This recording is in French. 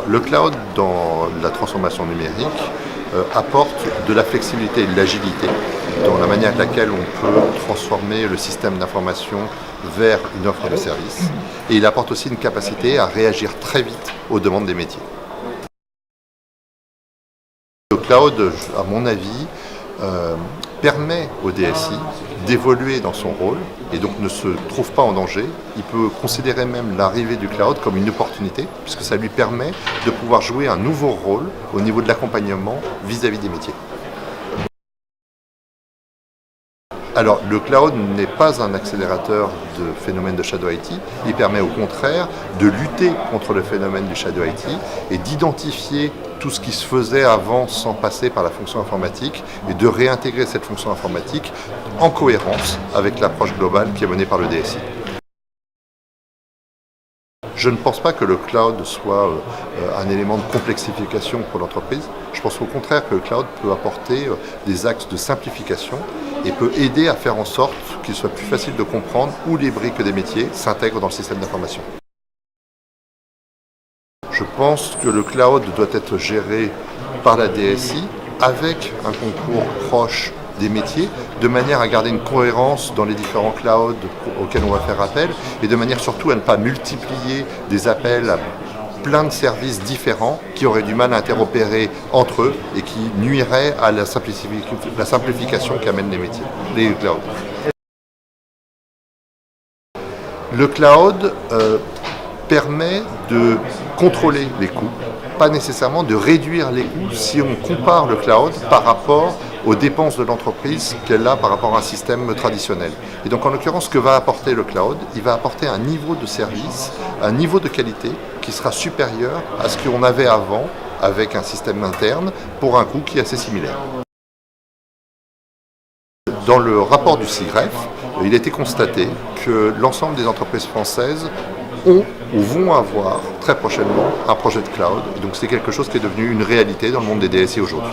Le cloud, dans la transformation numérique, apporte de la flexibilité et de l'agilité dans la manière avec laquelle on peut transformer le système d'information vers une offre de service. Et il apporte aussi une capacité à réagir très vite aux demandes des métiers. Le cloud, à mon avis, permet au DSI d'évoluer dans son rôle et donc ne se trouve pas en danger. Il peut considérer même l'arrivée du cloud comme une opportunité puisque ça lui permet de pouvoir jouer un nouveau rôle au niveau de l'accompagnement vis-à-vis des métiers. Alors, le cloud n'est pas un accélérateur de phénomène de Shadow IT, il permet au contraire de lutter contre le phénomène du Shadow IT et d'identifier tout ce qui se faisait avant sans passer par la fonction informatique et de réintégrer cette fonction informatique en cohérence avec l'approche globale qui est menée par le DSI. Je ne pense pas que le cloud soit un élément de complexification pour l'entreprise. Je pense au contraire que le cloud peut apporter des axes de simplification et peut aider à faire en sorte qu'il soit plus facile de comprendre où les briques des métiers s'intègrent dans le système d'information. Je pense que le cloud doit être géré par la DSI avec un concours proche des métiers, de manière à garder une cohérence dans les différents clouds auxquels on va faire appel et de manière surtout à ne pas multiplier des appels à plein de services différents qui auraient du mal à interopérer entre eux et qui nuiraient à la simplification qu'amènent les métiers, les clouds. Le cloud permet de contrôler les coûts, pas nécessairement de réduire les coûts si on compare le cloud par rapport aux dépenses de l'entreprise qu'elle a par rapport à un système traditionnel. Et donc en l'occurrence, ce que va apporter le cloud, il va apporter un niveau de service, un niveau de qualité qui sera supérieur à ce qu'on avait avant avec un système interne pour un coût qui est assez similaire. Dans le rapport du CIGREF, il a été constaté que l'ensemble des entreprises françaises ont ou vont avoir très prochainement un projet de cloud. Et donc c'est quelque chose qui est devenu une réalité dans le monde des DSI aujourd'hui.